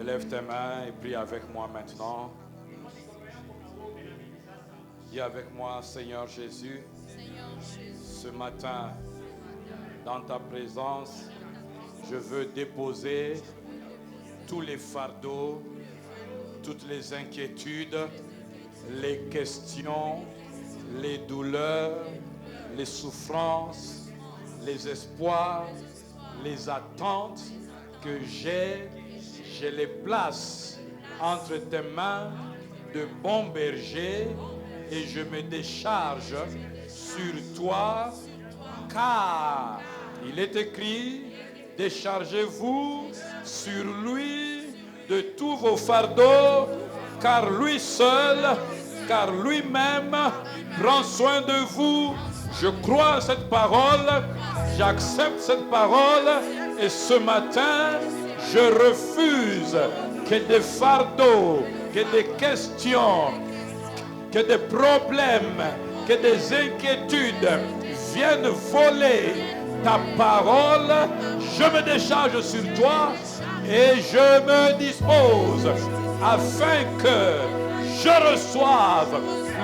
Élève tes mains et prie avec moi maintenant. Dis avec moi, Seigneur Jésus, ce matin, dans ta présence, je veux déposer tous les fardeaux, toutes les inquiétudes, les questions, les douleurs, les souffrances, les espoirs, les attentes que j'ai. Je les place entre tes mains de bon berger et je me décharge sur toi, car il est écrit, déchargez-vous sur lui de tous vos fardeaux, car lui seul, car lui-même prend soin de vous. Je crois à cette parole, j'accepte cette parole et ce matin, je refuse que des fardeaux, que des questions, que des problèmes, que des inquiétudes viennent voler ta parole. Je me décharge sur toi et je me dispose afin que je reçoive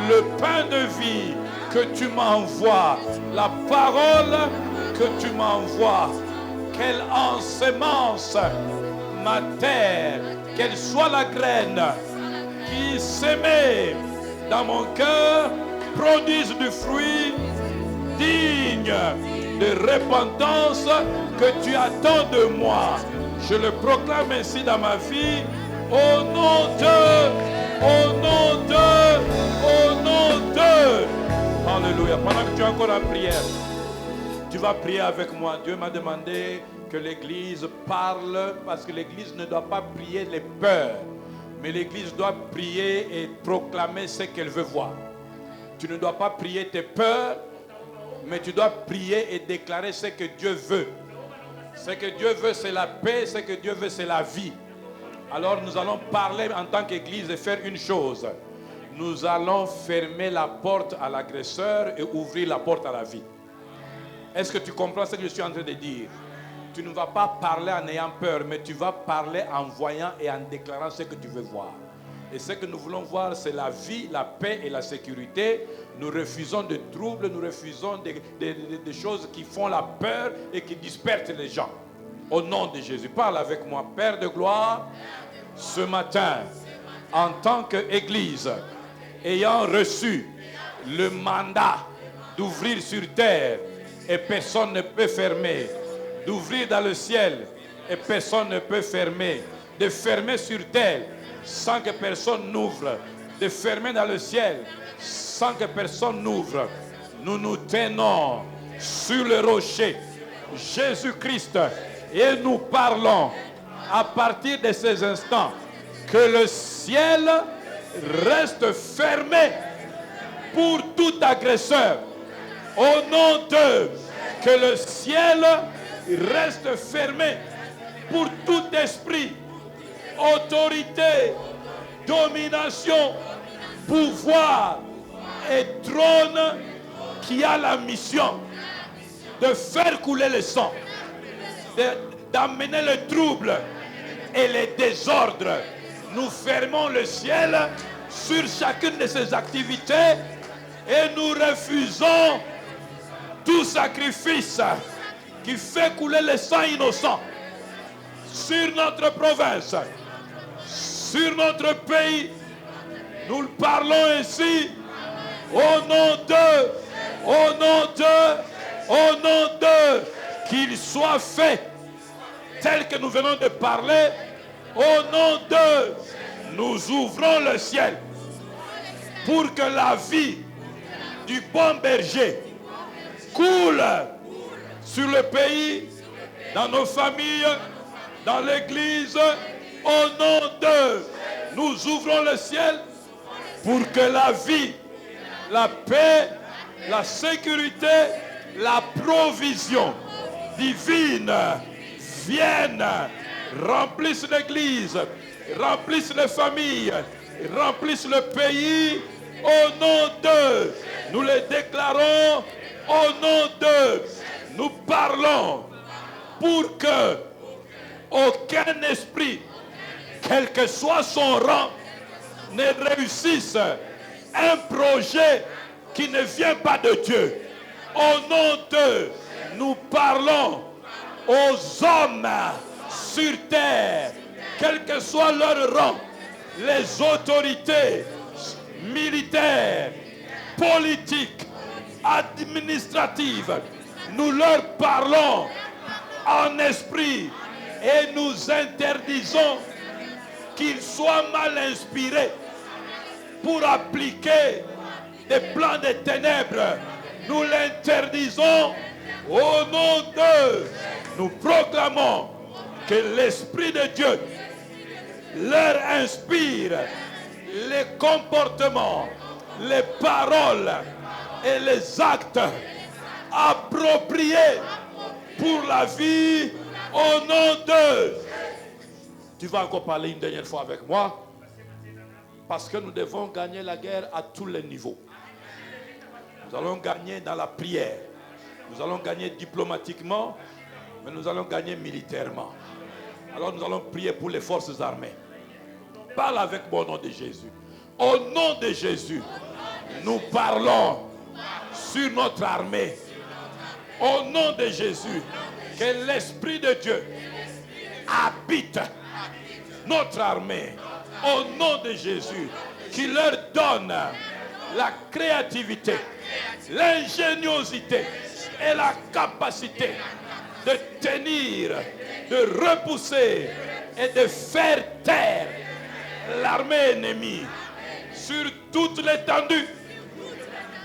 le pain de vie que tu m'envoies, la parole que tu m'envoies. Qu'elle ensemence ma terre, qu'elle soit la graine qui s'émet dans mon cœur, produise du fruit digne de repentance que tu attends de moi. Je le proclame ainsi dans ma vie, au nom de, au nom de, au nom de. Alléluia. Pendant que tu es encore en prière, tu vas prier avec moi. Dieu m'a demandé que l'Église parle parce que l'Église ne doit pas prier les peurs, mais l'Église doit prier et proclamer ce qu'elle veut voir. Tu ne dois pas prier tes peurs, mais tu dois prier et déclarer ce que Dieu veut. Ce que Dieu veut, c'est la paix. Ce que Dieu veut, c'est la vie. Alors nous allons parler en tant qu'Église et faire une chose. Nous allons fermer la porte à l'agresseur et ouvrir la porte à la vie. Est-ce que tu comprends ce que je suis en train de dire? Tu ne vas pas parler en ayant peur, mais tu vas parler en voyant et en déclarant ce que tu veux voir. Et ce que nous voulons voir, c'est la vie, la paix et la sécurité. Nous refusons de troubles, nous refusons des choses qui font la peur et qui dispersent les gens. Au nom de Jésus, parle avec moi. Père de gloire, ce matin, en tant qu'Église, ayant reçu le mandat d'ouvrir sur terre, et personne ne peut fermer, d'ouvrir dans le ciel et personne ne peut fermer, de fermer sur terre sans que personne n'ouvre, de fermer dans le ciel sans que personne n'ouvre. Nous nous tenons sur le rocher Jésus-Christ et nous parlons à partir de ces instants que le ciel reste fermé pour tout agresseur. Au nom de, que le ciel reste fermé pour tout esprit, autorité, domination, pouvoir et trône qui a la mission de faire couler le sang, d'amener le trouble et les désordres. Nous fermons le ciel sur chacune de ces activités et nous refusons tout sacrifice qui fait couler le sang innocent sur notre province, sur notre pays. Nous le parlons ainsi au nom de, au nom de, au nom de, qu'il soit fait tel que nous venons de parler. Au nom de, nous ouvrons le ciel pour que la vie du bon berger coule sur le pays, dans nos familles, dans l'église. Au nom de, nous ouvrons le ciel pour que la vie, la paix, la sécurité, la provision divine viennent, remplissent l'église, remplissent les familles, remplissent le pays. Au nom de, nous les déclarons. Au nom de, nous parlons pour que aucun esprit quel que soit son rang, ne réussisse un projet qui ne vient pas de Dieu. Au nom d'eux, nous parlons aux hommes sur terre, quel que soit leur rang, les autorités militaires, politiques, administratives. Nous leur parlons en esprit et nous interdisons qu'ils soient mal inspirés pour appliquer des plans des ténèbres. Nous l'interdisons au nom d'eux. Nous proclamons que l'Esprit de Dieu leur inspire les comportements, les paroles et les actes appropriés pour la vie au nom d'eux. Tu vas encore parler une dernière fois avec moi, parce que nous devons gagner la guerre à tous les niveaux. Nous allons gagner dans la prière, nous allons gagner diplomatiquement, mais nous allons gagner militairement. Alors nous allons prier pour les forces armées. Parle avec moi au nom de Jésus. Au nom de Jésus, nous parlons sur notre armée. Au nom de Jésus, que l'Esprit de Dieu habite notre armée. Au nom de Jésus, qui leur donne la créativité, l'ingéniosité et la capacité de tenir, de repousser et de faire taire l'armée ennemie sur toute l'étendue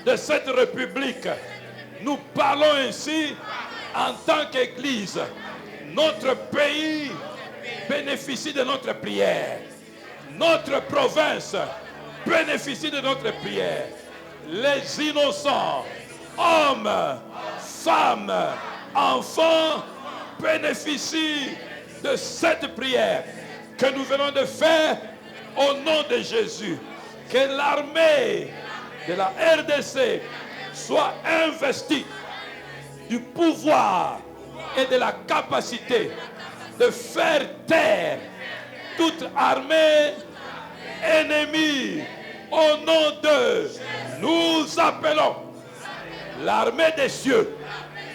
de cette république. Nous parlons ainsi en tant qu'Église. Notre pays bénéficie de notre prière. Notre province bénéficie de notre prière. Les innocents, hommes, femmes, enfants, bénéficient de cette prière que nous venons de faire au nom de Jésus. Que l'armée de la RDC soit investie du pouvoir et de la capacité de faire taire toute armée ennemie. Au nom de, nous appelons l'armée des cieux.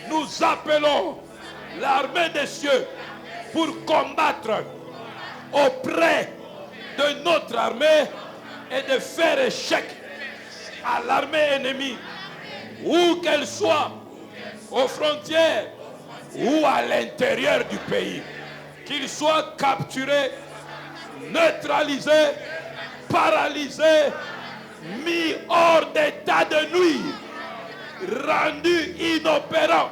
Nous appelons l'armée des cieux pour combattre auprès de notre armée et de faire échec à l'armée ennemie, où qu'elle soit, aux frontières ou à l'intérieur du pays. Qu'il soit capturé, neutralisé, paralysé, mis hors d'état de nuire, rendu inopérant,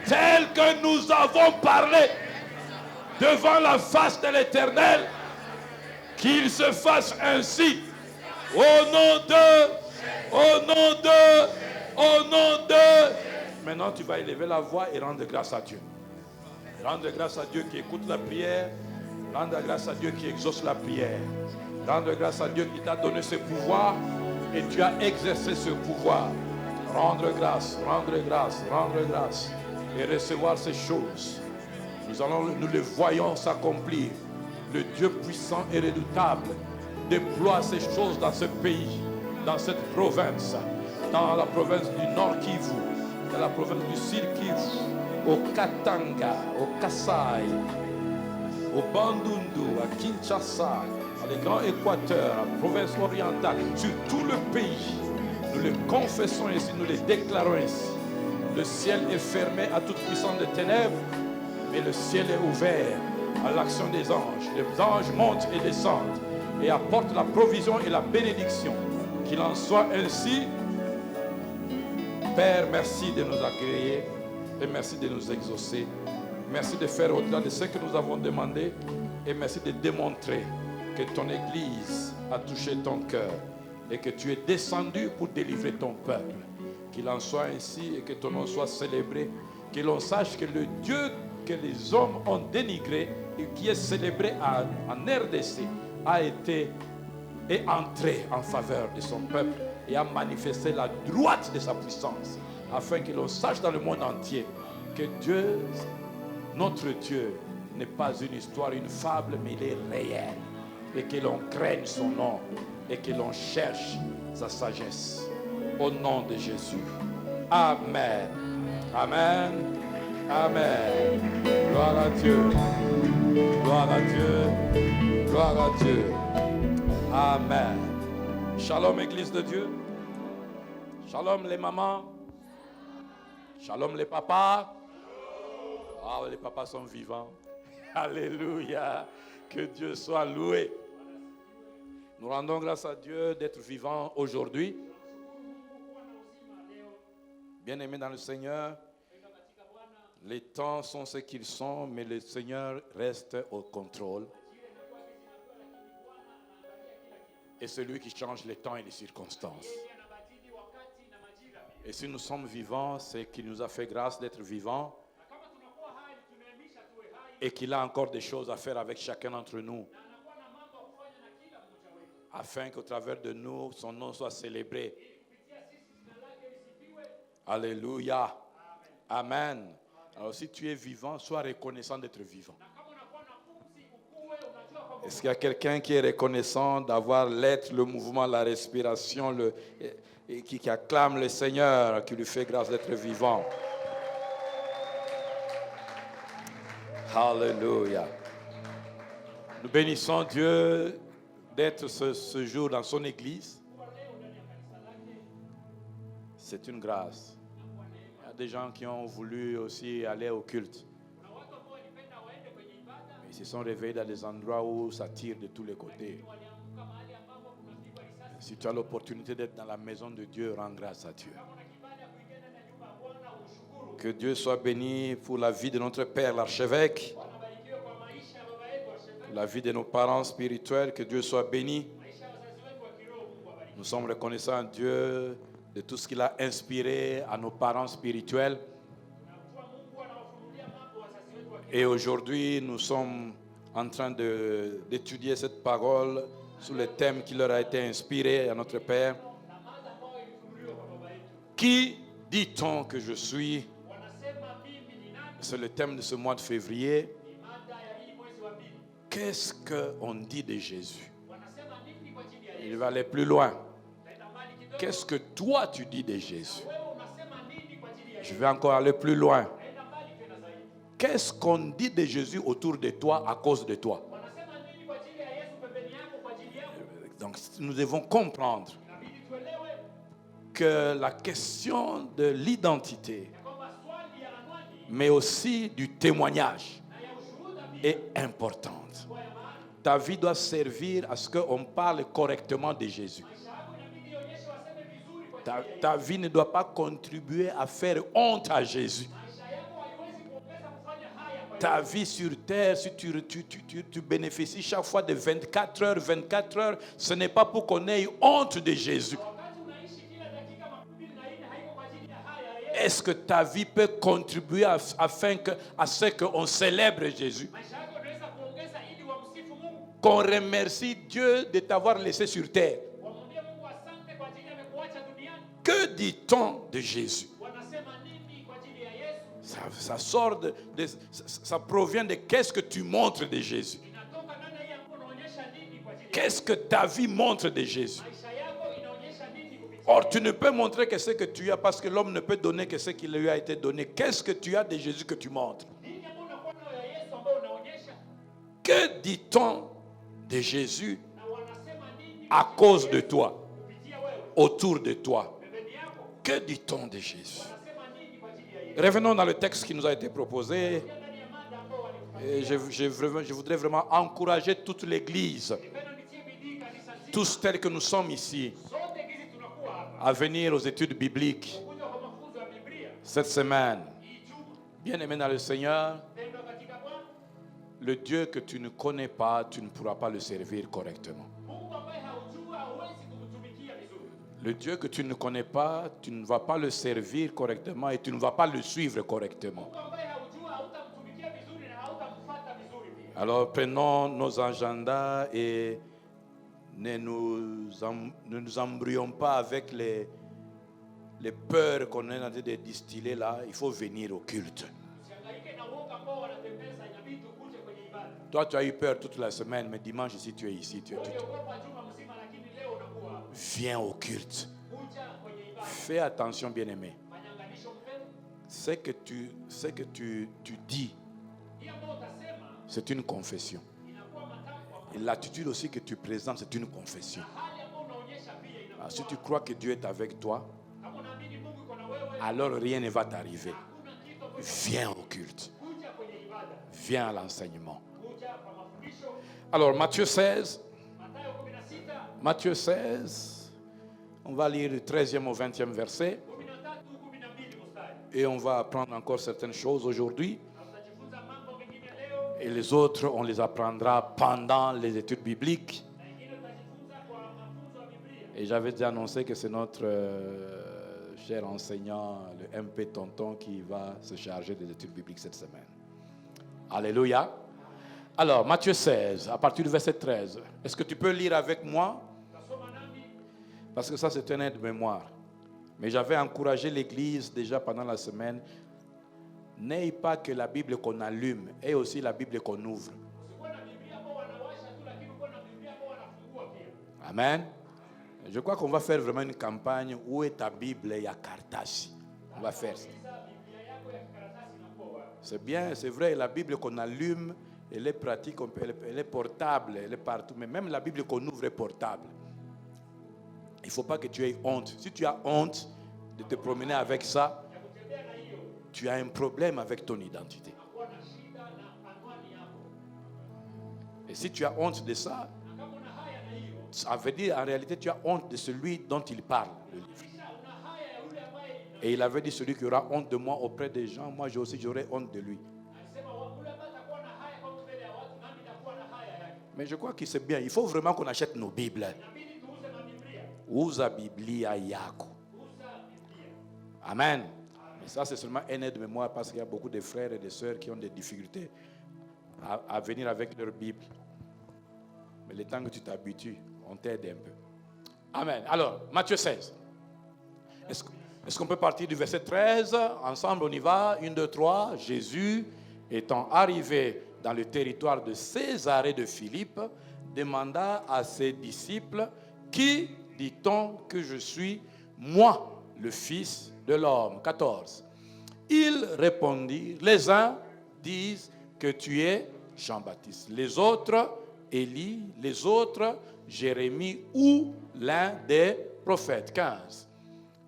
tel que nous avons parlé devant la face de l'Éternel. Qu'il se fasse ainsi au nom de, au nom de, au nom de. Maintenant tu vas élever la voix et rendre grâce à Dieu. Rendre grâce à Dieu qui écoute la prière. Rendre grâce à Dieu qui exauce la prière. Rendre grâce à Dieu qui t'a donné ce pouvoir et tu as exercé ce pouvoir. Rendre grâce, rendre grâce, rendre grâce et recevoir ces choses. Nous les voyons s'accomplir. Le Dieu puissant et redoutable déploie ces choses dans ce pays, dans cette province, dans la province du Nord Kivu, dans la province du Sud Kivu, au Katanga, au Kasai, au Bandundu, à Kinshasa, à le Grand Équateur, à la province orientale, sur tout le pays. Nous le confessons ici, nous le déclarons ici. Le ciel est fermé à toute puissance de ténèbres, mais le ciel est ouvert à l'action des anges. Les anges montent et descendent et apportent la provision et la bénédiction. Qu'il en soit ainsi. Père, merci de nous accueillir et merci de nous exaucer. Merci de faire au-delà de ce que nous avons demandé et merci de démontrer que ton Église a touché ton cœur et que tu es descendu pour délivrer ton peuple. Qu'il en soit ainsi et que ton nom soit célébré. Que l'on sache que le Dieu que les hommes ont dénigré et qui est célébré en RDC a été et entré en faveur de son peuple et a manifesté la droite de sa puissance afin que l'on sache dans le monde entier que Dieu, notre Dieu, n'est pas une histoire, une fable, mais il est réel. Et que l'on craigne son nom et que l'on cherche sa sagesse. Au nom de Jésus. Amen. Amen. Amen. Gloire à Dieu. Gloire à Dieu. Gloire à Dieu. Amen. Shalom, Église de Dieu. Shalom, les mamans. Shalom, les papas. Ah, les papas sont vivants. Alléluia. Que Dieu soit loué. Nous rendons grâce à Dieu d'être vivants aujourd'hui. Bien-aimés dans le Seigneur, les temps sont ce qu'ils sont, mais le Seigneur reste au contrôle. Et c'est lui qui change les temps et les circonstances. Et si nous sommes vivants, c'est qu'il nous a fait grâce d'être vivants et qu'il a encore des choses à faire avec chacun d'entre nous, afin qu'au travers de nous, son nom soit célébré. Alléluia. Amen. Alors si tu es vivant, sois reconnaissant d'être vivant. Est-ce qu'il y a quelqu'un qui est reconnaissant d'avoir l'être, le mouvement, la respiration, et qui acclame le Seigneur, qui lui fait grâce d'être vivant? Alléluia. Nous bénissons Dieu d'être ce jour dans son église. C'est une grâce. Il y a des gens qui ont voulu aussi aller au culte. Ils se sont réveillés dans des endroits où ça tire de tous les côtés. Si tu as l'opportunité d'être dans la maison de Dieu, rends grâce à Dieu. Que Dieu soit béni pour la vie de notre Père, l'archevêque, pour la vie de nos parents spirituels. Que Dieu soit béni. Nous sommes reconnaissants à Dieu de tout ce qu'il a inspiré à nos parents spirituels. Et aujourd'hui, nous sommes en train d'étudier cette parole sous le thème qui leur a été inspiré à notre Père. Qui dit-on que je suis? C'est le thème de ce mois de février. Qu'est-ce qu'on dit de Jésus? Il va aller plus loin. Qu'est-ce que toi tu dis de Jésus? Je vais encore aller plus loin. Qu'est-ce qu'on dit de Jésus autour de toi à cause de toi? Donc nous devons comprendre que la question de l'identité, mais aussi du témoignage, est importante. Ta vie doit servir à ce qu'on parle correctement de Jésus. Ta vie ne doit pas contribuer à faire honte à Jésus. Ta vie sur terre, si tu bénéficies chaque fois de 24 heures, ce n'est pas pour qu'on ait honte de Jésus. Est-ce que ta vie peut contribuer à ce qu'on célèbre Jésus? Qu'on remercie Dieu de t'avoir laissé sur terre. Que dit-on de Jésus? Ça sort ça provient de qu'est-ce que tu montres de Jésus. Qu'est-ce que ta vie montre de Jésus? Or, tu ne peux montrer que ce que tu as parce que l'homme ne peut donner que ce qui lui a été donné. Qu'est-ce que tu as de Jésus que tu montres? Que dit-on de Jésus à cause de toi, autour de toi? Que dit-on de Jésus? Revenons dans le texte qui nous a été proposé. Et je voudrais vraiment encourager toute l'Église, tous tels que nous sommes ici, à venir aux études bibliques cette semaine. Bien-aimé dans le Seigneur, le Dieu que tu ne connais pas, tu ne pourras pas le servir correctement. Le Dieu que tu ne connais pas, tu ne vas pas le servir correctement et tu ne vas pas le suivre correctement. Alors prenons nos agendas et ne nous embrouillons pas avec les peurs qu'on est en train de distiller là. Il faut venir au culte. Toi, tu as eu peur toute la semaine, mais dimanche ici, tu es ici. Viens au culte. Fais attention, bien-aimé. Ce que tu dis, c'est une confession. Et l'attitude aussi que tu présentes, c'est une confession. Alors, si tu crois que Dieu est avec toi, alors rien ne va t'arriver. Viens au culte. Viens à l'enseignement. Alors, Matthieu 16. Matthieu 16. On va lire du 13e au 20e verset. Et on va apprendre encore certaines choses aujourd'hui. Et les autres, on les apprendra pendant les études bibliques. Et j'avais déjà annoncé que c'est notre cher enseignant, le MP Tonton, qui va se charger des études bibliques cette semaine. Alléluia. Alors, Matthieu 16, à partir du verset 13. Est-ce que tu peux lire avec moi? Parce que ça, c'est un aide-mémoire. Mais j'avais encouragé l'Église déjà pendant la semaine. N'ayez pas que la Bible qu'on allume, et aussi la Bible qu'on ouvre. Amen. Je crois qu'on va faire vraiment une campagne. Où est ta Bible? Il y a Carthage. On va faire ça. C'est bien, c'est vrai, la Bible qu'on allume, elle est pratique, elle est portable, elle est partout. Mais même la Bible qu'on ouvre est portable. Il ne faut pas que tu aies honte. Si tu as honte de te promener avec ça, tu as un problème avec ton identité. Et si tu as honte de ça, ça veut dire en réalité tu as honte de celui dont il parle, le livre. Et il avait dit, celui qui aura honte de moi auprès des gens, moi aussi j'aurai honte de lui. Mais je crois que c'est bien. Il faut vraiment qu'on achète nos Bibles. Usa Biblia yako. Amen. Mais ça, c'est seulement un aide-mémoire parce qu'il y a beaucoup de frères et de sœurs qui ont des difficultés à venir avec leur Bible. Mais le temps que tu t'habitues, on t'aide un peu. Amen. Alors, Matthieu 16. Est-ce qu'on peut partir du verset 13? Ensemble, on y va. 1, 2, 3. Jésus, étant arrivé dans le territoire de Césarée de Philippe, demanda à ses disciples, qui dit-on que je suis, moi, le Fils de l'homme? 14. Ils répondirent, les uns disent que tu es Jean-Baptiste, les autres Élie, les autres Jérémie ou l'un des prophètes. 15.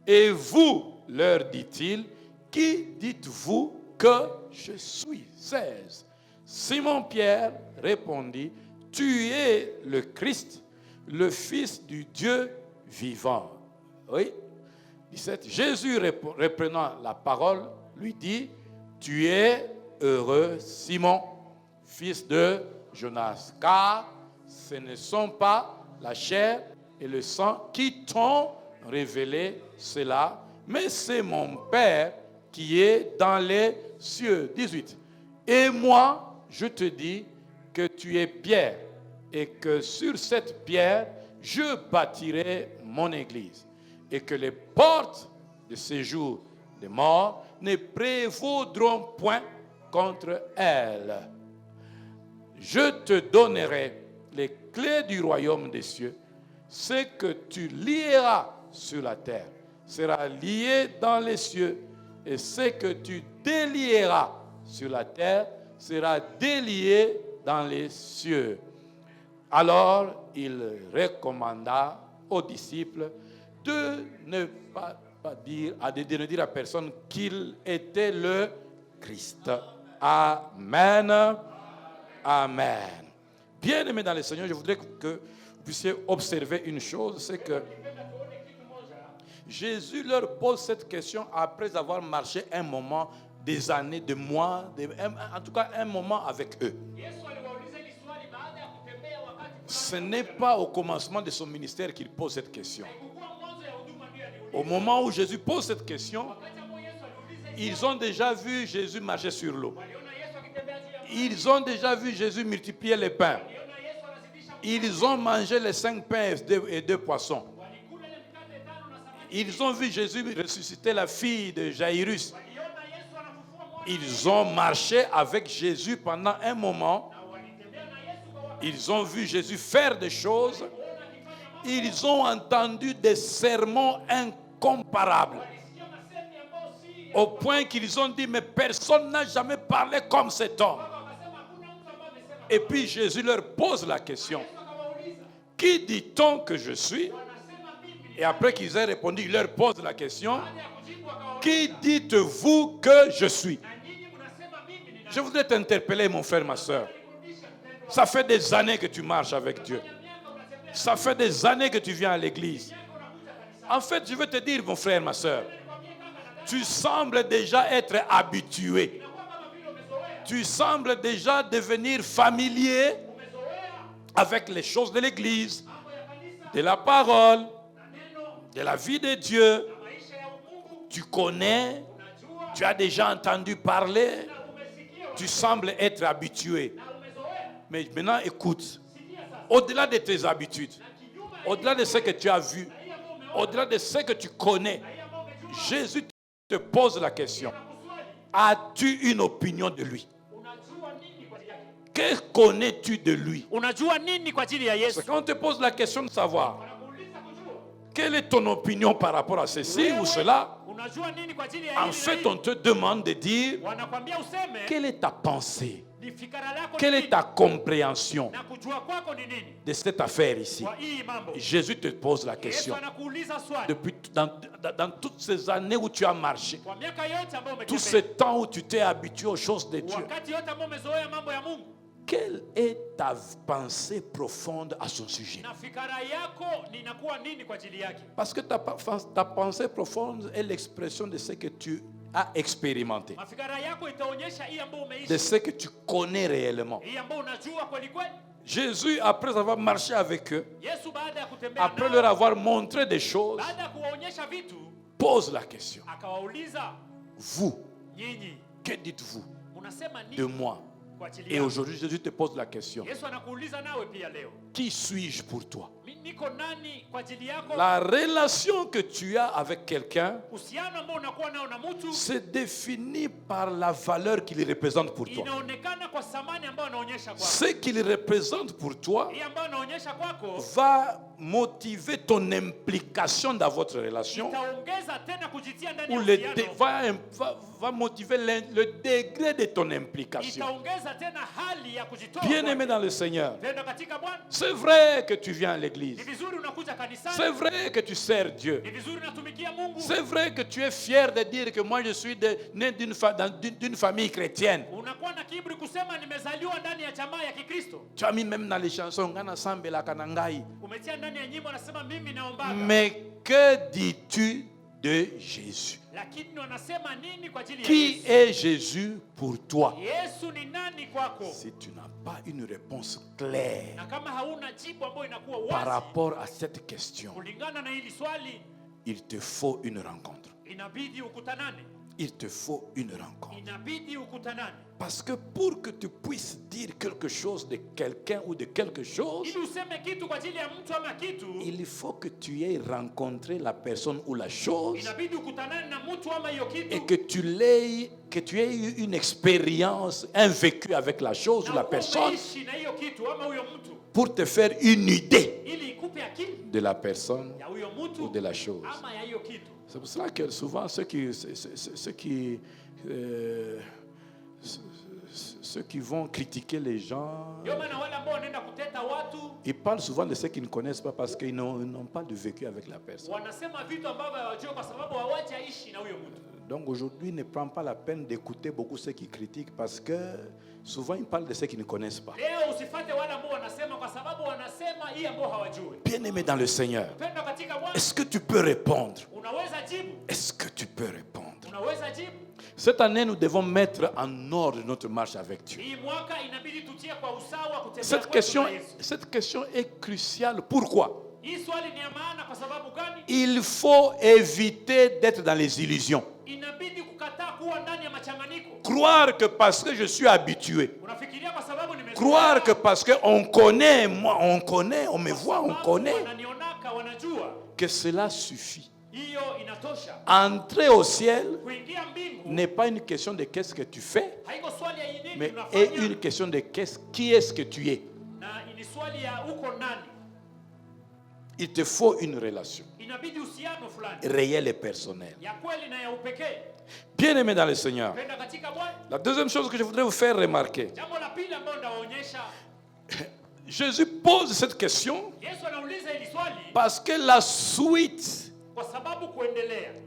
Et vous, leur dit-il, qui dites-vous que je suis? 16. Simon-Pierre répondit, tu es le Christ, le Fils du Dieu vivant. Oui. 17. Jésus reprenant la parole, lui dit, tu es heureux, Simon, fils de Jonas, car ce ne sont pas la chair et le sang qui t'ont révélé cela, mais c'est mon Père qui est dans les cieux. 18. Et moi, je te dis que tu es Pierre, et que sur cette pierre, je bâtirai mon église, et que les portes de séjour des morts ne prévaudront point contre elle. Je te donnerai les clés du royaume des cieux. Ce que tu lieras sur la terre sera lié dans les cieux, et ce que tu délieras sur la terre sera délié dans les cieux. Alors il recommanda aux disciples de ne de ne dire à personne qu'il était le Christ. Amen. Amen. Bien-aimés dans le Seigneur, je voudrais que vous puissiez observer une chose, c'est que Jésus leur pose cette question après avoir marché un moment, des années, des mois, en tout cas un moment avec eux. Ce n'est pas au commencement de son ministère qu'il pose cette question. Au moment où Jésus pose cette question, ils ont déjà vu Jésus marcher sur l'eau. Ils ont déjà vu Jésus multiplier les pains. Ils ont mangé les 5 pains et 2 poissons. Ils ont vu Jésus ressusciter la fille de Jairus. Ils ont marché avec Jésus pendant un moment. Ils ont vu Jésus faire des choses. Ils ont entendu des sermons incomparables. Au point qu'ils ont dit, mais personne n'a jamais parlé comme cet homme. Et puis Jésus leur pose la question. Qui dit-on que je suis? Et après qu'ils aient répondu, il leur pose la question. Qui dites-vous que je suis? Je voudrais t'interpeller, mon frère, ma soeur. Ça fait des années que tu marches avec Dieu. Ça fait des années que tu viens à l'église. En fait, je veux te dire, mon frère, ma soeur, tu sembles déjà être habitué. Tu sembles déjà devenir familier avec les choses de l'église, de la parole, de la vie de Dieu. Tu connais, tu as déjà entendu parler, tu sembles être habitué. Mais maintenant, écoute, au-delà de tes habitudes, au-delà de ce que tu as vu, au-delà de ce que tu connais, Jésus te pose la question. As-tu une opinion de lui? Que connais-tu de lui? C'est quand on te pose la question de savoir quelle est ton opinion par rapport à ceci ou cela. En fait, on te demande de dire quelle est ta pensée, quelle est ta compréhension de cette affaire ici. Jésus te pose la question. Depuis dans toutes ces années où tu as marché, tout ce temps où tu t'es habitué aux choses de Dieu, quelle est ta pensée profonde à son sujet? Parce que ta pensée profonde est l'expression de ce que tu as expérimenté, de ce que tu connais réellement. Jésus, après avoir marché avec eux, après leur avoir montré des choses, pose la question. Vous, que dites-vous de moi? Et aujourd'hui, Jésus te pose la question. Qui suis-je pour toi? La relation que tu as avec quelqu'un se définit par la valeur qu'il représente pour toi. Ce qu'il représente pour toi va motiver ton implication dans votre relation, ou va motiver le degré de ton implication. Bien-aimé dans le Seigneur, c'est vrai que tu viens à l'église. C'est vrai que tu sers Dieu. C'est vrai que tu es fier de dire que moi je suis né d'une famille chrétienne. Tu as mis même dans les chansons mais que dis-tu de Jésus? Qui est Jésus pour toi? Si tu n'as pas une réponse claire par rapport à cette question, il te faut une rencontre. Il te faut une rencontre. Parce que pour que tu puisses dire quelque chose de quelqu'un ou de quelque chose, il faut que tu aies rencontré la personne ou la chose et que tu aies eu une expérience, un vécu avec la chose ou la personne pour te faire une idée de la personne ou de la chose. C'est pour cela que souvent ceux qui vont critiquer les gens, ils parlent souvent de ceux qu'ils ne connaissent pas parce qu'ils n'ont pas de vécu avec la personne. Donc aujourd'hui, ne prends pas la peine d'écouter beaucoup ceux qui critiquent parce que souvent ils parlent de ceux qui ne connaissent pas. Bien-aimé dans le Seigneur, est-ce que tu peux répondre? Est-ce que tu peux répondre? Cette année, nous devons mettre en ordre notre marche avec Dieu. Cette question est cruciale. Pourquoi? Il faut éviter d'être dans les illusions. Croire que parce que je suis habitué, croire que parce qu'on connaît, moi on connaît, on me voit, on connaît, que cela suffit. Entrer au ciel n'est pas une question de qu'est-ce que tu fais, mais est une question de qui est-ce que tu es. Il te faut une relation réelle et personnelle. Bien-aimé dans le Seigneur, la deuxième chose que je voudrais vous faire remarquer, Jésus pose cette question parce que la suite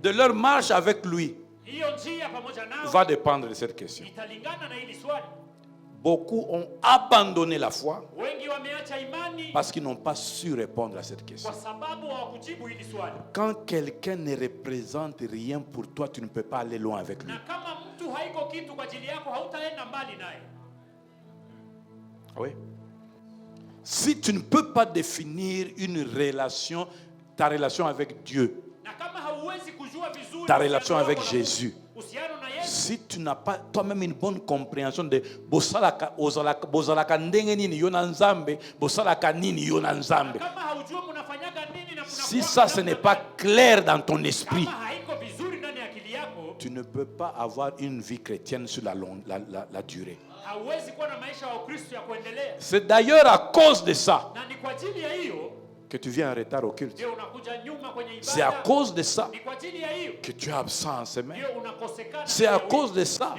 de leur marche avec lui va dépendre de cette question. Beaucoup ont abandonné la foi parce qu'ils n'ont pas su répondre à cette question. Quand quelqu'un ne représente rien pour toi, tu ne peux pas aller loin avec lui. Oui. Si tu ne peux pas définir une relation, ta relation avec Dieu, ta relation avec Jésus, si tu n'as pas toi-même une bonne compréhension de si ça ce n'est pas clair dans ton esprit, tu ne peux pas avoir une vie chrétienne sur la durée. C'est d'ailleurs à cause de ça que tu viens en retard au culte. C'est à cause de ça que tu es absent en semaine. C'est à cause de ça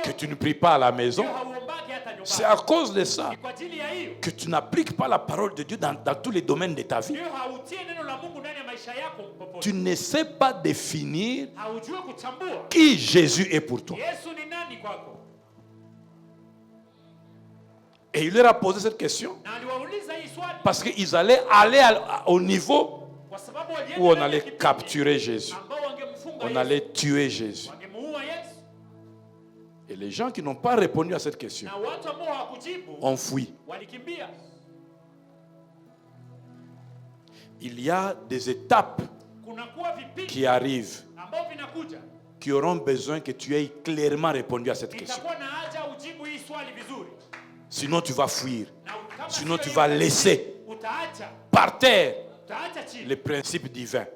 que tu ne pries pas à la maison. C'est à cause de ça que tu n'appliques pas la parole de Dieu dans tous les domaines de ta vie. Tu ne sais pas définir qui Jésus est pour toi. Et il leur a posé cette question parce qu'ils allaient aller au niveau où on allait capturer Jésus. On allait tuer Jésus. Et les gens qui n'ont pas répondu à cette question ont fui. Il y a des étapes qui arrivent qui auront besoin que tu aies clairement répondu à cette question. Sinon tu vas fuir. Sinon tu vas laisser par terre les principes divins.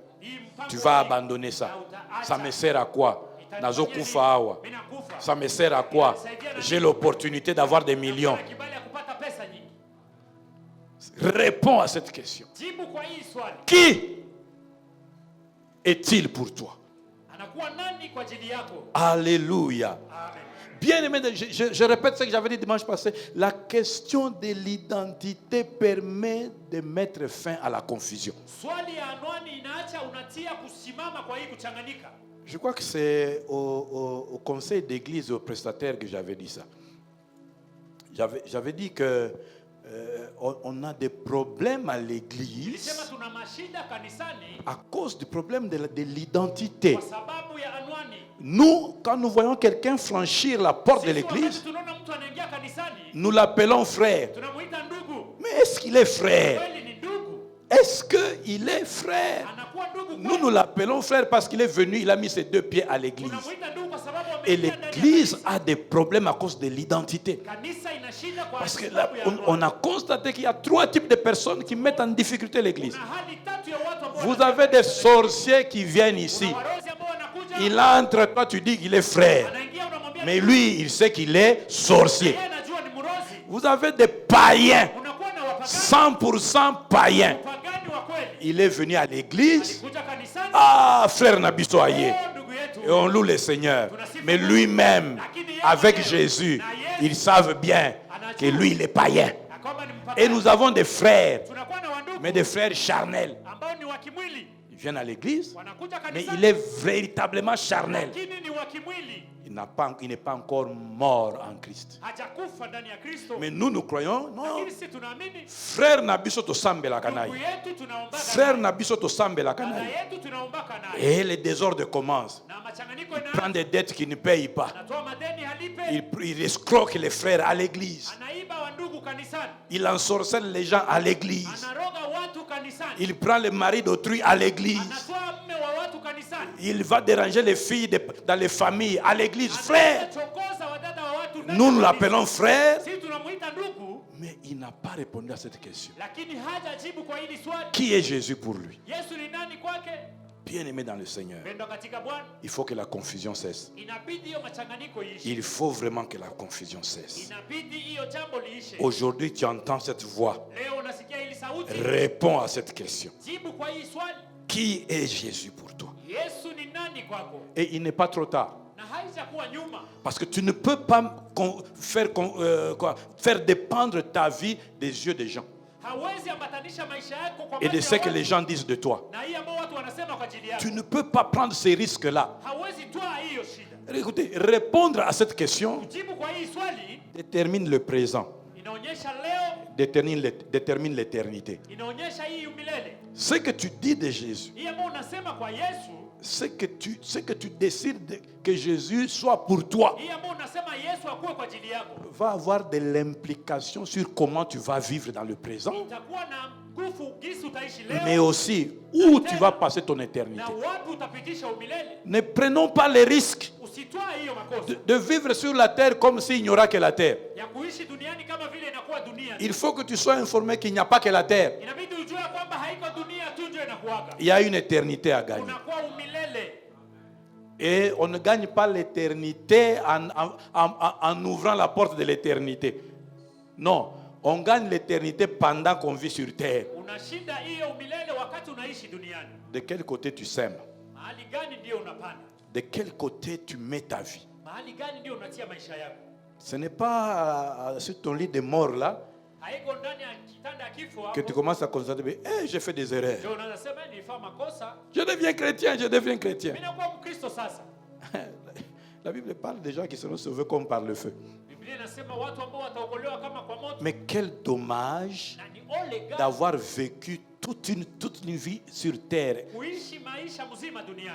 Tu vas abandonner ça. Ça me sert à quoi? Ça me sert à quoi? J'ai l'opportunité d'avoir des millions. Réponds à cette question. Qui est-il pour toi? Alléluia. Bien aimé, je répète ce que j'avais dit dimanche passé. La question de l'identité permet de mettre fin à la confusion. Je crois que c'est au conseil d'église, au prestataire que j'avais dit ça. J'avais dit que on a des problèmes à l'église à cause du problème de l'identité. Nous, quand nous voyons quelqu'un franchir la porte de l'église, nous l'appelons frère. Mais est-ce qu'il est frère? Est-ce qu'il est frère? Nous l'appelons frère parce qu'il est venu, il a mis ses deux pieds à l'église. Et l'église a des problèmes à cause de l'identité. Parce que là, on a constaté qu'il y a trois types de personnes qui mettent en difficulté l'église. Vous avez des sorciers qui viennent ici. Il entre, toi tu dis qu'il est frère. Mais lui, il sait qu'il est sorcier. Vous avez des païens. 100% païens. Il est venu à l'église. Ah, frère Nabiso Aye. Et on loue le Seigneur. Mais lui-même, avec Jésus, ils savent bien que lui, il est païen. Et nous avons des frères, mais des frères charnels. Ils viennent à l'église, mais il est véritablement charnel. Il n'est pas encore mort en Christ. Mais nous croyons, non. Frère Nabiso to sambe la kanaï. Frère Nabiso to sambe la kanaï. Et les désordres commencent. Il prend des dettes qu'il ne paye pas. Il escroque les frères à l'église. Il ensorcelle les gens à l'église. Il prend le mari d'autrui à l'église. Il va déranger les filles dans les familles à l'église. Frère, nous l'appelons frère, mais il n'a pas répondu à cette question. Qui est Jésus pour lui? Bien-aimé dans le Seigneur, il faut que la confusion cesse. Il faut vraiment que la confusion cesse. Aujourd'hui, tu entends cette voix. Réponds à cette question. Qui est Jésus pour toi? Et il n'est pas trop tard. Parce que tu ne peux pas faire dépendre ta vie des yeux des gens et de ce que les gens disent de toi. Tu ne peux pas prendre ces risques-là. Écoutez, répondre à cette question détermine le présent, détermine l'éternité. Ce que tu dis de Jésus, ce que tu décides que Jésus soit pour toi, va avoir de l'implication sur comment tu vas vivre dans le présent, mais aussi où tu vas passer ton éternité. Ne prenons pas les risques de vivre sur la terre comme s'il n'y aura que la terre. Il faut que tu sois informé qu'il n'y a pas que la terre. Il y a une éternité à gagner. Et on ne gagne pas l'éternité en ouvrant la porte de l'éternité. Non, on gagne l'éternité pendant qu'on vit sur terre. De quel côté tu sèmes? De quel côté tu mets ta vie? Ce n'est pas sur ton lit de mort là que tu commences à constater, j'ai fait des erreurs. Je deviens chrétien, je deviens chrétien. La Bible parle des gens qui seront sauvés comme par le feu. Mais quel dommage d'avoir vécu toute une vie sur terre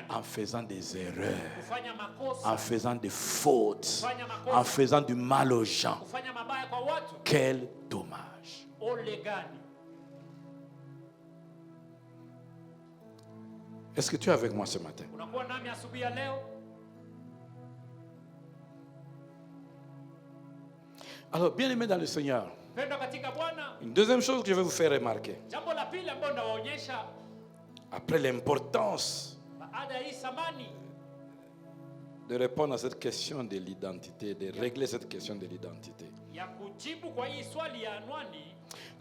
en faisant des erreurs, en faisant des fautes, en faisant du mal aux gens. Quel dommage. Est-ce que tu es avec moi ce matin? Alors, bien-aimé dans le Seigneur, une deuxième chose que je vais vous faire remarquer, après l'importance de répondre à cette question de l'identité, de régler cette question de l'identité.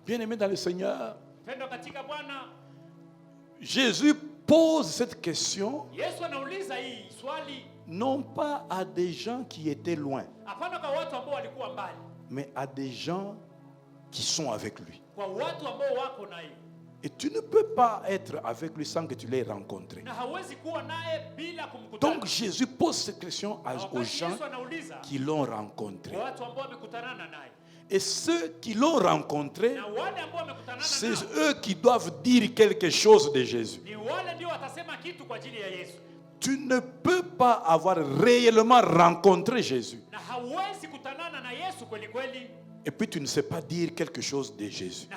Bien-aimé dans le Seigneur, Jésus pose cette question non pas à des gens qui étaient loin, mais à des gens qui sont avec lui. Et tu ne peux pas être avec lui sans que tu l'aies rencontré. Donc Jésus pose cette question aux gens qui l'ont rencontré. Et ceux qui l'ont rencontré, c'est eux qui doivent dire quelque chose de Jésus. Tu ne peux pas avoir réellement rencontré Jésus et puis tu ne sais pas dire quelque chose de Jésus.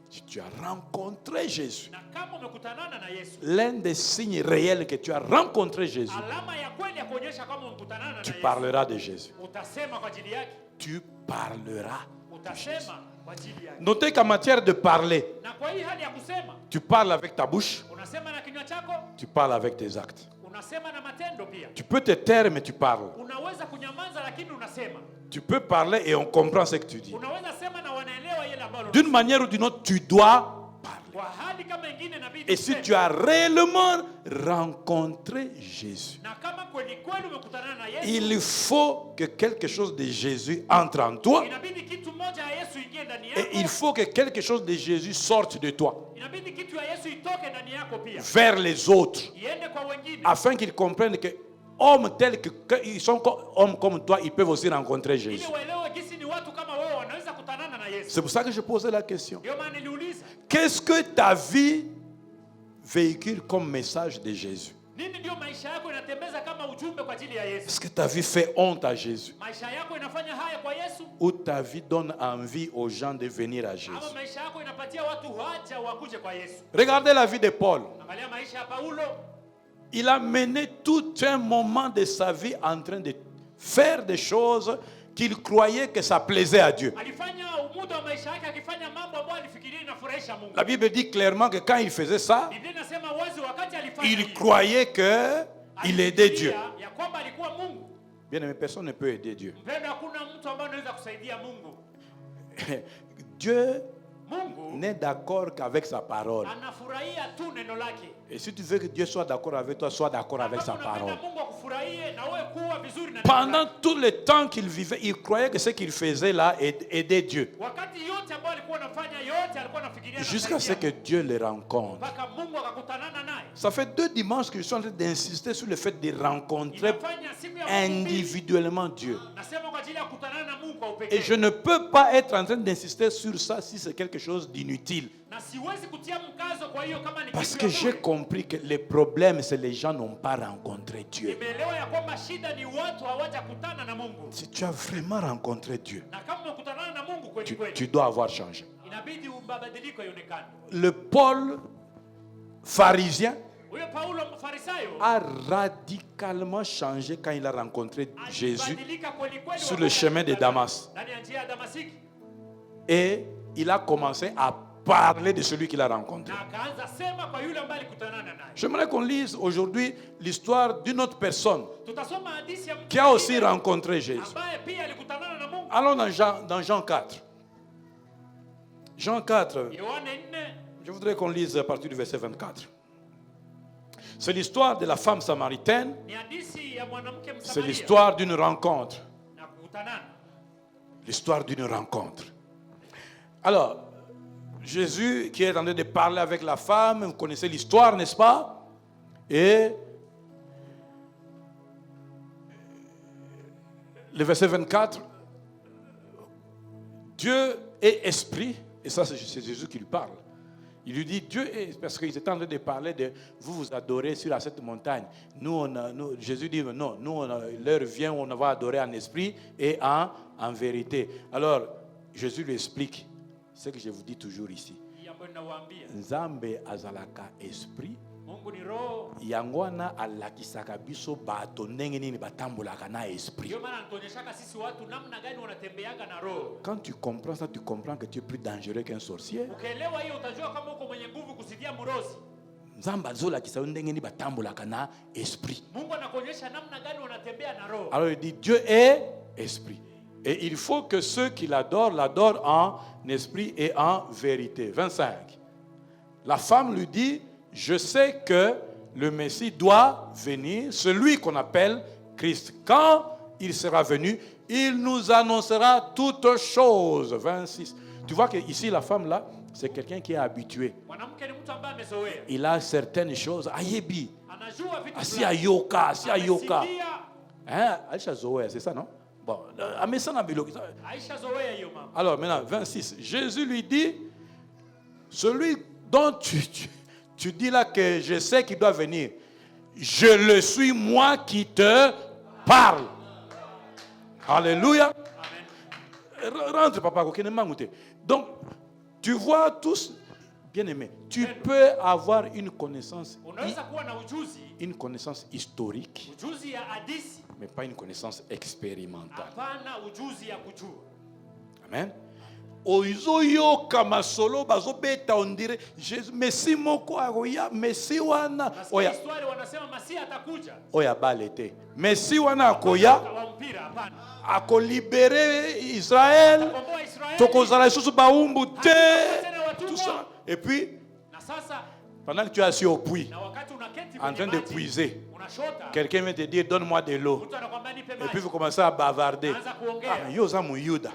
Si tu as rencontré Jésus, l'un des signes réels que tu as rencontré Jésus, tu parleras de Jésus. Tu parleras de Jésus. Notez qu'en matière de parler, tu parles avec ta bouche, tu parles avec tes actes. Tu peux te taire mais tu parles. Tu peux parler et on comprend ce que tu dis. D'une manière ou d'une autre, tu dois parler. Et si tu as réellement rencontré Jésus, il faut que quelque chose de Jésus entre en toi. Et il faut que quelque chose de Jésus sorte de toi vers les autres, afin qu'ils comprennent que hommes tels qu'ils sont hommes comme toi, ils peuvent aussi rencontrer Jésus. C'est pour ça que je posais la question. Qu'est-ce que ta vie véhicule comme message de Jésus? Est-ce que ta vie fait honte à Jésus? Ou ta vie donne envie aux gens de venir à Jésus? Regardez la vie de Paul. Il a mené tout un moment de sa vie en train de faire des choses qu'il croyait que ça plaisait à Dieu. La Bible dit clairement que quand il faisait ça, il croyait qu'il aidait Dieu. Bien aimé, personne ne peut aider Dieu. Dieu n'est d'accord qu'avec sa parole. Et si tu veux que Dieu soit d'accord avec toi, sois d'accord avec sa parole. Pendant tout le temps qu'il vivait, il croyait que ce qu'il faisait là aidait Dieu. Jusqu'à ce que Dieu le rencontre. Ça fait 2 dimanches que je suis en train d'insister sur le fait de rencontrer individuellement Dieu. Et je ne peux pas être en train d'insister sur ça si c'est quelque chose d'inutile. Parce que j'ai compris que le problème, c'est que les gens n'ont pas rencontré Dieu. Si tu as vraiment rencontré Dieu, tu dois avoir changé. Le Paul pharisien a radicalement changé quand il a rencontré Jésus sur le chemin de Damas. Et il a commencé à parler de celui qu'il a rencontré. J'aimerais qu'on lise aujourd'hui l'histoire d'une autre personne qui a aussi rencontré Jésus. Allons dans Jean 4. Jean 4, je voudrais qu'on lise à partir du verset 24. C'est l'histoire de la femme samaritaine. C'est l'histoire d'une rencontre. L'histoire d'une rencontre. Alors, Jésus qui est en train de parler avec la femme, vous connaissez l'histoire, n'est-ce pas? Et le verset 24, Dieu est esprit, et ça c'est Jésus qui lui parle. Il lui dit, Dieu est, parce qu'ils étaient en train de parler de vous adorez sur cette montagne. Jésus dit, non, l'heure vient où on va adorer en esprit et en vérité. Alors, Jésus lui explique ce que je vous dis toujours ici. Nzambe azalaka esprit. Yangwana alakisaka biso bato ndenge nini batambolaka na esprit. Quand tu comprends ça, tu comprends que tu es plus dangereux qu'un sorcier. Nzambe azolakisa ndenge nini batambolaka na esprit. Alors il dit Dieu est esprit. Et il faut que ceux qui l'adorent en esprit et en vérité. 25. La femme lui dit, je sais que le Messie doit venir, celui qu'on appelle Christ. Quand il sera venu, il nous annoncera toutes choses. 26. Tu vois que ici, la femme là, c'est quelqu'un qui est habitué. Il a certaines choses. Ayebi. Asi ayoka, asi ayoka. Hein? Aisha Zoé, c'est ça, non? Bon, alors maintenant, 26. Jésus lui dit, celui dont tu dis là que je sais qu'il doit venir, je le suis moi qui te parle. Alléluia. Rentre, papa. Donc, tu vois tous, bien aimé, tu peux avoir une connaissance historique, mais pas une connaissance expérimentale. Amen. Oizoyo kamasolo bazobeta on dirait Messi moko agoya Messi wana oya oya balete Messi wana akoya akolibérer Israël tokozala isusu baumbu te tout ça et puis pendant que tu es assis au puits en train de puiser, quelqu'un vient te dire donne-moi de l'eau. Et puis vous commencez à bavarder. Ah, yoza muyuda.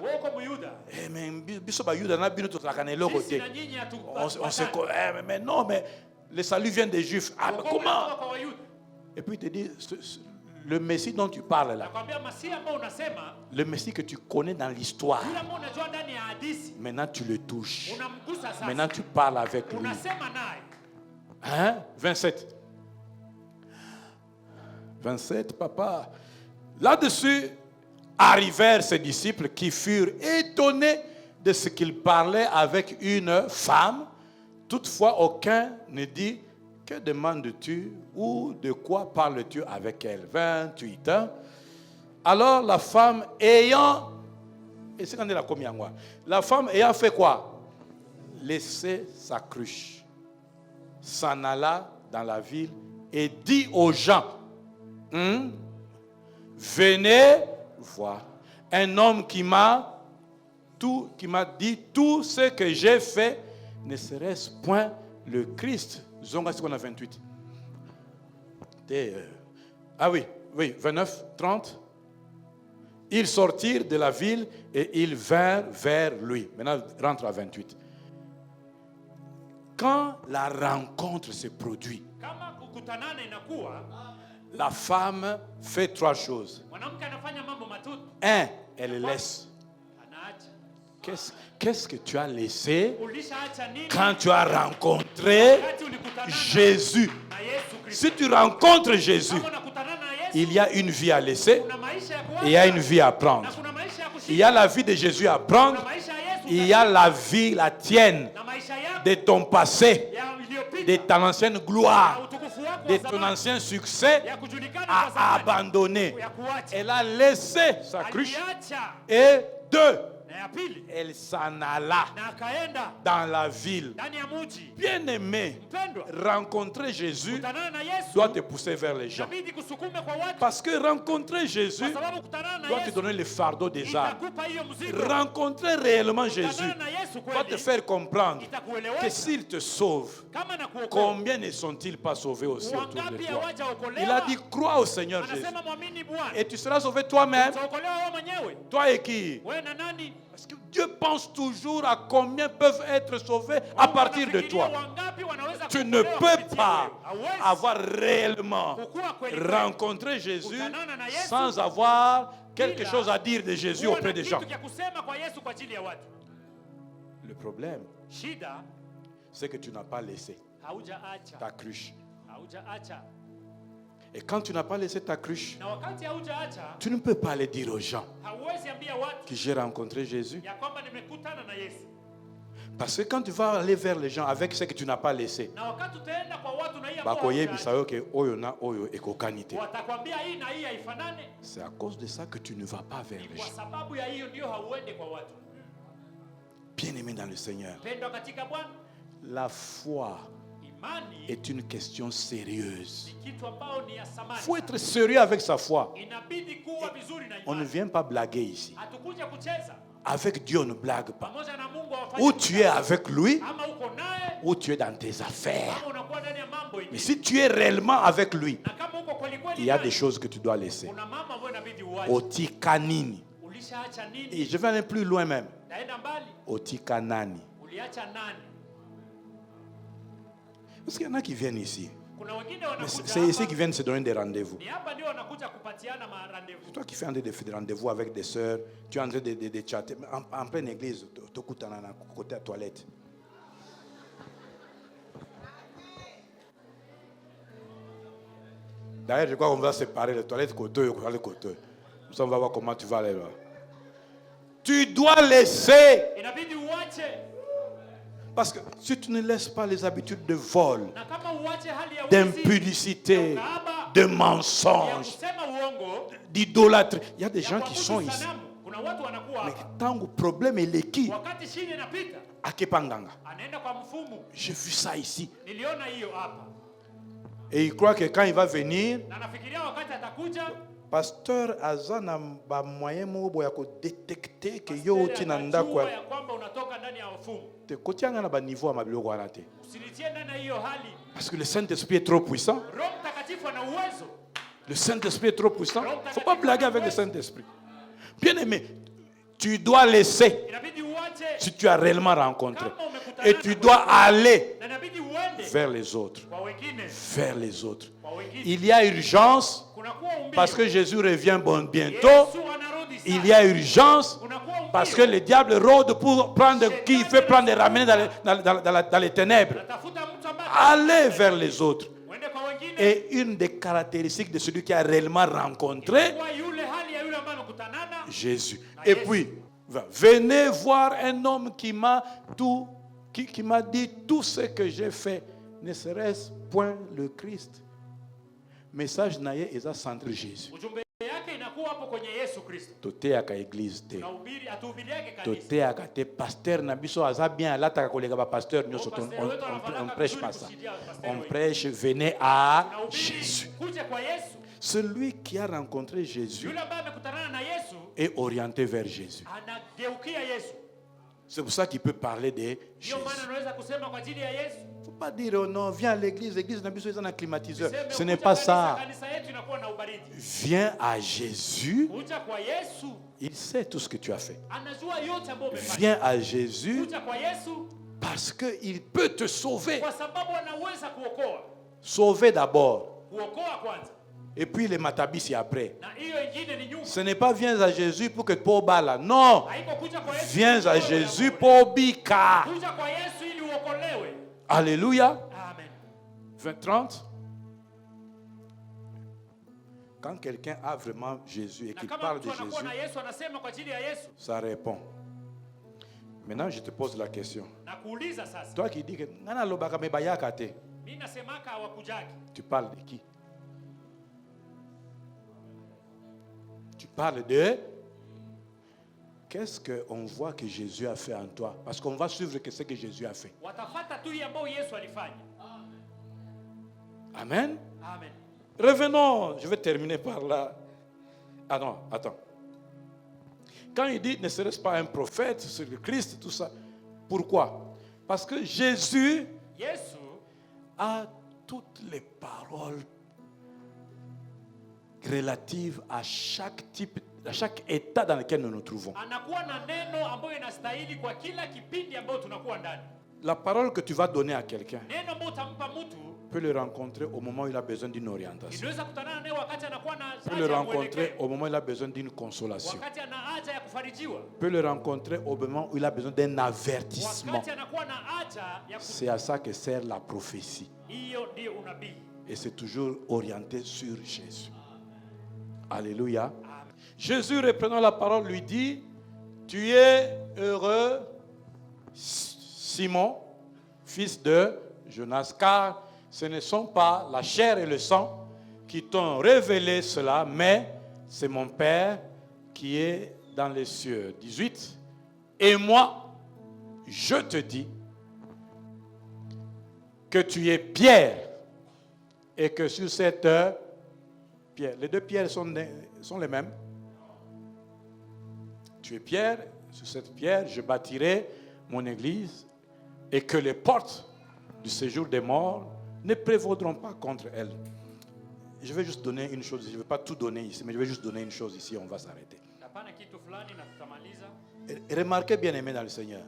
Mais biso ba yuda na bino to sakanelo côté. On se mais non, mais le salut vient des Juifs. Ah, mais comment? Et puis il te dit le Messie dont tu parles là. Le Messie que tu connais dans l'histoire. Maintenant tu le touches. Maintenant tu parles avec lui. Hein? 27. 27, papa. Là-dessus, arrivèrent ses disciples qui furent étonnés de ce qu'il parlait avec une femme. Toutefois, aucun ne dit, que demandes-tu ou de quoi parles-tu avec elle? 28. Alors la femme, ayant Et c'est quand elle a commis en moi. La femme ayant fait quoi? Laisser sa cruche, s'en alla dans la ville et dit aux gens, venez voir un homme qui m'a dit tout ce que j'ai fait, ne serait-ce point le Christ. Zonga, c'est qu'on a 28. Ah oui, 29, 30. Ils sortirent de la ville et ils vinrent vers lui. Maintenant, rentre à 28. Quand la rencontre se produit, la femme fait 3 choses. 1, elle laisse. Qu'est-ce que tu as laissé quand tu as rencontré Jésus? Si tu rencontres Jésus, il y a une vie à laisser et il y a une vie à prendre. Il y a la vie de Jésus à prendre. Il y a la vie, la tienne, de ton passé, de ton ancienne gloire, de ton ancien succès à abandonner. Elle a laissé sa cruche. Et 2, elle s'en alla dans la ville. Bien-aimé, rencontrer Jésus doit te pousser vers les gens. Parce que rencontrer Jésus doit te donner le fardeau des âmes. Rencontrer réellement Jésus doit te faire comprendre que s'il te sauve, combien ne sont-ils pas sauvés aussi autour de toi? Il a dit, crois au Seigneur Jésus. Et tu seras sauvé toi-même. Toi et qui? Parce que Dieu pense toujours à combien peuvent être sauvés à partir de toi. Tu ne peux pas avoir réellement rencontré Jésus sans avoir quelque chose à dire de Jésus auprès des gens. Le problème, c'est que tu n'as pas laissé ta cruche. Et quand tu n'as pas laissé ta cruche, tu ne peux pas aller dire aux gens que j'ai rencontré Jésus. Parce que quand tu vas aller vers les gens avec ce que tu n'as pas laissé, c'est à cause de ça que tu ne vas pas vers les gens. Bien-aimé dans le Seigneur, la foi est une question sérieuse. Il faut être sérieux avec sa foi. On ne vient pas blaguer ici. Avec Dieu, on ne blague pas. Ou tu es avec lui, ou tu es dans tes affaires. Mais si tu es réellement avec lui, il y a des choses que tu dois laisser. Oti kanini. Et je vais aller plus loin même. Oti kanani. Parce qu'il y en a qui viennent ici. C'est ici qu'ils viennent se donner des rendez-vous. C'est toi qui fais un des rendez-vous avec des sœurs. Tu es en train de chatter. En pleine église, tu écoutes côté à la toilette. D'ailleurs, je crois qu'on va séparer les toilettes côté et le côté. On va voir comment tu vas aller là. Tu dois laisser. Parce que si tu ne laisses pas les habitudes de vol, d'impudicité, de mensonge, d'idolâtrie, il y a des gens qui sont ici. Mais tant que le problème est qui à Kepanganga. J'ai vu ça ici. Et il croit que quand il va venir, pasteur Azana ba moyen mobo ya ko détecter que yo utinanda kwa te kotianga na ba niveau ma biloko wana te. Parce que le Saint-Esprit est trop puissant. Le Saint-Esprit est trop puissant. Il ne faut pas blaguer avec le Saint-Esprit. Bien-aimé, tu dois laisser si tu as réellement rencontré. Et tu dois aller vers les autres. Vers les autres. Il y a urgence parce que Jésus revient bientôt. Il y a urgence parce que le diable rôde pour prendre qui veut prendre et ramener dans les ténèbres. Allez vers les autres. Et une des caractéristiques de celui qui a réellement rencontré Jésus. Et puis, venez voir un homme qui m'a dit tout ce que j'ai fait. Ne serait-ce point le Christ. Message naïe est centré Jésus. Toteaka église te. Toteaka te pasteur na biso aza bien alataka kolega ba pasteur nyonso on prêche pas ça. On prêche venez à Jésus. Celui qui a rencontré Jésus est orienté vers Jésus. C'est pour ça qu'il peut parler de Jésus. Il ne faut pas dire oh non, viens à l'église, l'église n'a pas un climatiseur. Ce n'est pas ça. Viens à Jésus. Il sait tout ce que tu as fait. Viens à Jésus parce qu'il peut te sauver. Sauver d'abord. Et puis les matabis après. Ce n'est pas viens à Jésus pour que tu peux bala. Non. Viens à Jésus pour bika. Alléluia. 20-30. Quand quelqu'un a vraiment Jésus et qu'il parle de Jésus, ça répond. Maintenant, je te pose la question. Toi qui dis que tu parles de qui? Tu parles de qu'est-ce qu'on voit que Jésus a fait en toi? Parce qu'on va suivre ce que Jésus a fait. Amen. Amen. Revenons, je vais terminer par là. Ah non, attends. Quand il dit ne serait-ce pas un prophète sur le Christ, tout ça, pourquoi? Parce que Jésus a toutes les paroles relatives à chaque type, à chaque état dans lequel nous nous trouvons. La parole que tu vas donner à quelqu'un peut le rencontrer au moment où il a besoin d'une orientation. Peut le rencontrer au moment où il a besoin d'une consolation. Peut le rencontrer au moment où il a besoin d'un avertissement. C'est à ça que sert la prophétie. Et c'est toujours orienté sur Jésus. Alléluia. Jésus, reprenant la parole, lui dit: tu es heureux, Simon, fils de Jonas, car ce ne sont pas la chair et le sang qui t'ont révélé cela, mais c'est mon Père qui est dans les cieux. 18. Et moi, je te dis que tu es Pierre, et que sur cette pierre, les deux pierres sont les mêmes. Tu es Pierre, sur cette pierre, je bâtirai mon église, et que les portes du séjour des morts ne prévaudront pas contre elle. Je vais juste donner une chose, je ne vais pas tout donner ici, mais je vais juste donner une chose ici, on va s'arrêter. Et remarquez, bien aimé dans le Seigneur,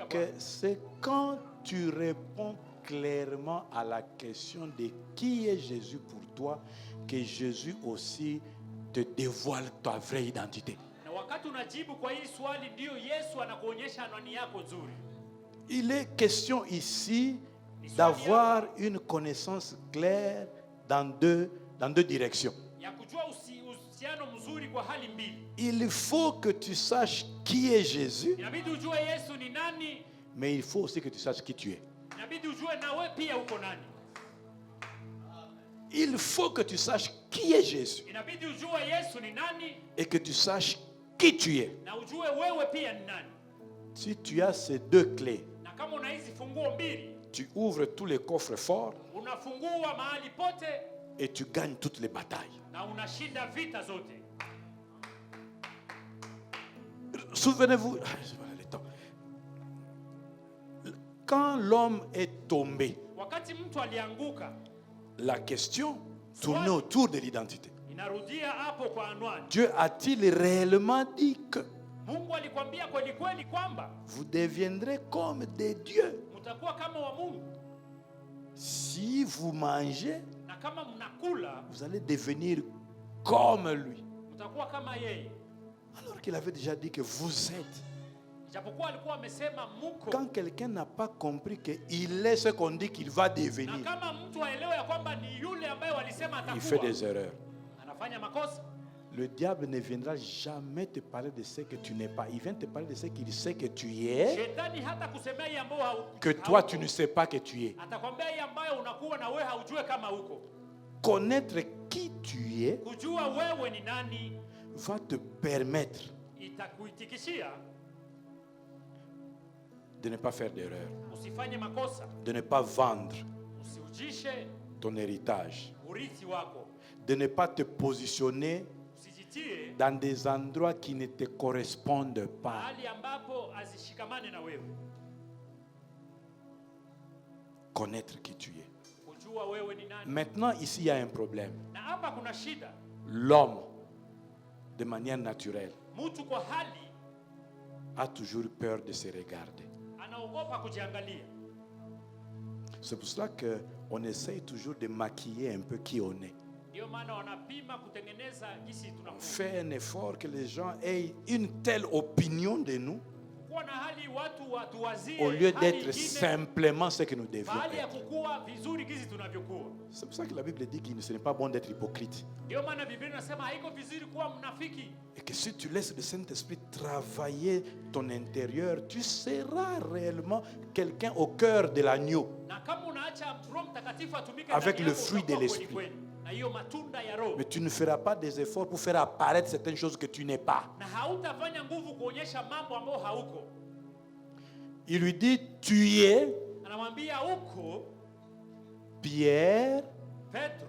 que c'est quand tu réponds clairement à la question de qui est Jésus pour toi, que Jésus aussi te dévoile ta vraie identité. Il est question ici d'avoir une connaissance claire dans deux directions. Il faut que tu saches qui est Jésus, mais il faut aussi que tu saches qui tu es. Il faut que tu saches qui est Jésus et que tu saches qui tu es. Si tu as ces deux clés, tu ouvres tous les coffres forts et tu gagnes toutes les batailles. Souvenez-vous, quand l'homme est tombé, la question tournait autour de l'identité. Dieu a-t-il réellement dit que vous deviendrez comme des dieux? Si vous mangez, vous allez devenir comme lui. Alors qu'il avait déjà dit que vous êtes. Quand quelqu'un n'a pas compris qu'il est ce qu'on dit qu'il va devenir, il fait des erreurs. Le diable ne viendra jamais te parler de ce que tu n'es pas. Il vient te parler de ce qu'il sait que tu es, que toi tu ne sais pas que tu es. Connaître qui tu es kujua wewe ni nani, va te permettre itakuitikishia de ne pas faire d'erreur, usifanye makosa, de ne pas vendre usiujishe ton héritage, urithi wako, de ne pas te positionner usijitie dans des endroits qui ne te correspondent pas. mahali ambapo azishikamane na wewe. Connaître qui tu es. Kujua wewe ni nani. Maintenant, ici, il y a un problème. Na hapa kuna shida. L'homme, de manière naturelle, Mtu kwa hali a toujours peur de se regarder. anaogopa kujiangalia. C'est pour cela qu'on essaye toujours de maquiller un peu qui on est. Ndio maana wanapima kutengeneza jinsi On tunakuwa. fait un effort que les gens aient une telle opinion de nous Kuwa na hali watu watuwazie au lieu hali d'être ingine, simplement ce que nous devions bahali ya être. kukua vizuri jinsi tunavyokuwa. C'est pour ça que la Bible dit que ce n'est pas bon d'être hypocrite. Ndio maana Biblia inasema haiko vizuri kuwa mnafiki. Et que si tu laisses le Saint-Esprit travailler ton intérieur, tu seras réellement quelqu'un au cœur de l'agneau. Na kama unaacha Roho Mtakatifu atumike Avec ndani le yako, fruit de utakuwa l'esprit. kweli kweli. Na hiyo matunda ya Roho. Mais tu ne feras pas des efforts pour faire apparaître certaines choses que tu n'es pas. Na hautafanya nguvu kuonyesha mambo ambayo hauko. Il lui dit, tu es Anamwambia uko Pierre, Petro.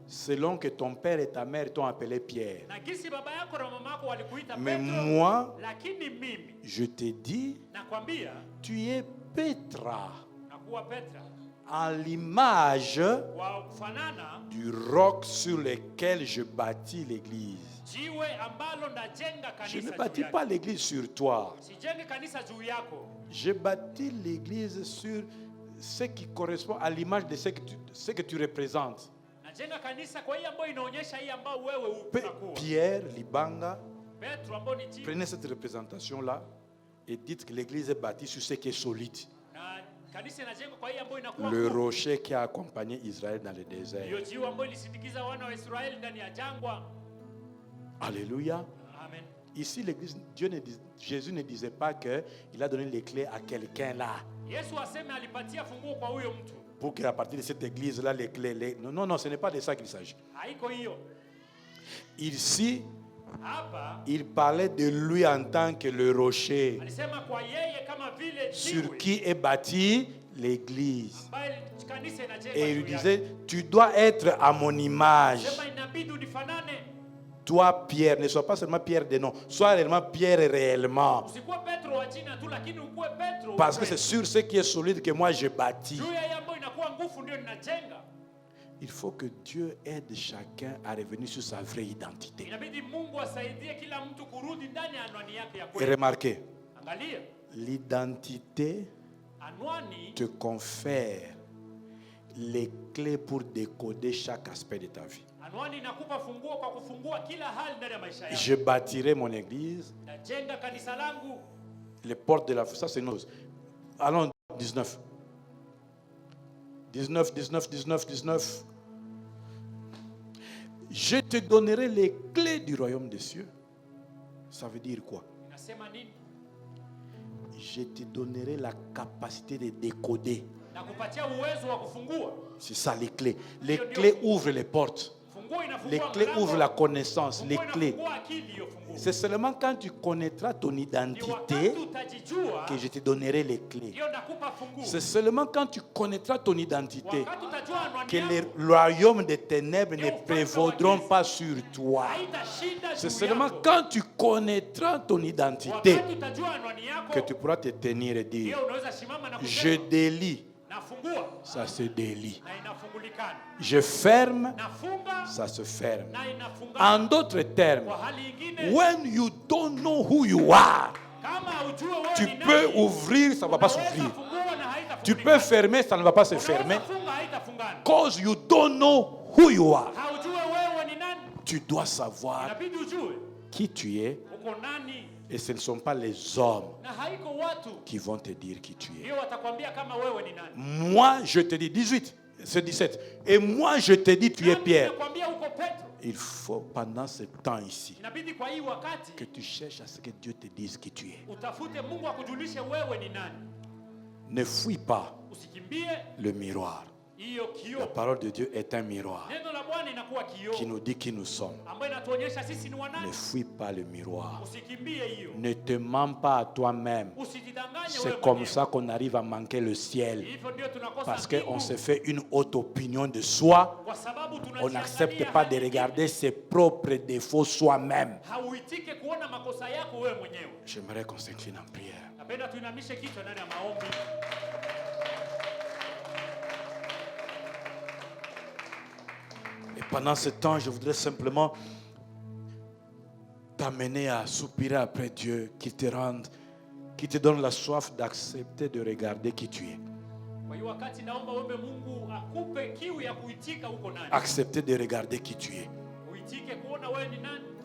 selon que ton père et ta mère t'ont appelé Pierre. Na gisi baba yako na mama yako walikuita Mais Petro. moi, Lakini mimi je te dis, nakwambia tu es Petra, nakuwa Petra. en l'image Kwa kufanana du roc sur lequel je bâtis l'église. jiwe ambalo ndajenga Je ne kanisa bâtis juu yake. pas l'église sur toi. Sijenge kanisa juu yako. Je bâtis l'église sur ce qui correspond à l'image de ce que tu représentes. Najenga kanisa kwa hii ambayo inaonyesha hii ambayo wewe unakuwa. Pierre, Libanga, Petro ambao ni jiwe. prenez cette représentation-là et dites que l'église est bâtie sur ce qui est solide. Na kanisa inajengwa kwa hii ambayo inakuwa Le ngumu. rocher qui a accompagné Israël dans le Hiyo désert. jiwe ambayo ilisindikiza wana wa Israeli ndani ya jangwa. Alléluia. Amen. Ici, l'église, Jésus ne disait pas qu'il a donné les clés à quelqu'un là. Yesu aseme alipatia funguo kwa huyo mtu. Pour qu'à partir de cette église-là, les clés. Non, non, non, ce n'est pas de ça qu'il s'agit. Haiko hiyo. Ici, Hapa il parlait de lui en tant que le rocher alisema kwa yeye kama vile sur jiwe qui est bâtie l'église. ambaye kanisa inajengwa Et il lui juu yake. disait, tu dois être à mon image. Sema inabidi unifanane. Toi, Pierre, ne sois pas seulement Pierre de nom, sois réellement Pierre réellement. Usikuwe Petro wa jina tu lakini ukuwe Petro. Parce que c'est sur ce qui est solide que moi je bâtis. juu ya ambayo inakuwa nguvu ndio ninajenga. Il faut que Dieu aide chacun à revenir sur sa vraie identité. Inabidi Mungu asaidie kila mtu kurudi ndani ya anwani yake ya Et kweli. remarquez, Angalia, l'identité anwani te confère les clés pour décoder chaque aspect de ta vie. anwani inakupa funguo kwa kufungua kila hali ndani ya maisha yako. Je bâtirai mon église, Najenga kanisa langu. les portes de la foi. Ça, c'est une chose. Allons, 19. 19, 19, 19, 19. Je te donnerai les clés du royaume des cieux. Ça veut dire quoi? Inasema nini? Je te donnerai la capacité de décoder. Nakupatia uwezo wa kufungua. C'est ça les clés. Les clés ouvrent les portes. Funguo inafungua Les clés mlango. ouvrent la connaissance. Les Funguo clés. inafungua akili hiyo funguo. C'est seulement quand tu connaîtras ton Ni identité wakati utajijua que je te donnerai les clés. ndio nakupa funguo. C'est seulement quand tu connaîtras ton identité Wakati utajua anwani que les yako, royaumes des ténèbres ne prévaudront pas sur toi. haitashinda C'est juu seulement yako. quand tu connaîtras ton identité Wakati utajua anwani yako, que tu pourras te tenir et dire, ndio unaweza simama na je kusema délie, nafungua ça se délie. na inafungulikana. Je ferme, Nafunga ça se ferme. na inafungana. En d'autres termes, Kwa hali nyingine, when you don't know who you are, kama ujue wewe tu ni peux nani, ouvrir, ça ne va pas unaweza s'ouvrir. fungua na Tu haitafungulikana. peux fermer, ça ne va pas se Unaweza fermer. funga, haitafungana. Cause you don't know who you are. Haujue wewe ni nani, Tu dois savoir inabidi ujue qui tu es uko nani, et ce ne sont pas les hommes na haiko watu qui vont te dire qui tu es. ndio watakwambia kama wewe ni nani. Moi, je te dis 18, c'est 17. Et moi, je te dis tu es Nami Pierre. nakwambia uko Petro. Il faut pendant ce temps ici Inabidi kwa hii wakati que tu cherches à ce que Dieu te dise qui tu es. utafute Mungu akujulishe wewe ni nani. Ne fuis pas Usikimbie le miroir. La parole de Dieu est un miroir qui nous dit qui nous sommes. Ne fuis pas le miroir. Ne te mens pas à toi-même. C'est comme ça qu'on arrive à manquer le ciel. Parce qu'on se fait une haute opinion de soi. On n'accepte pas de regarder ses propres défauts soi-même. J'aimerais qu'on s'incline en prière. Et pendant ce temps, je voudrais simplement t'amener à soupirer après Dieu, qui te donne la soif d'accepter de regarder qui tu es. Accepter de regarder qui tu es.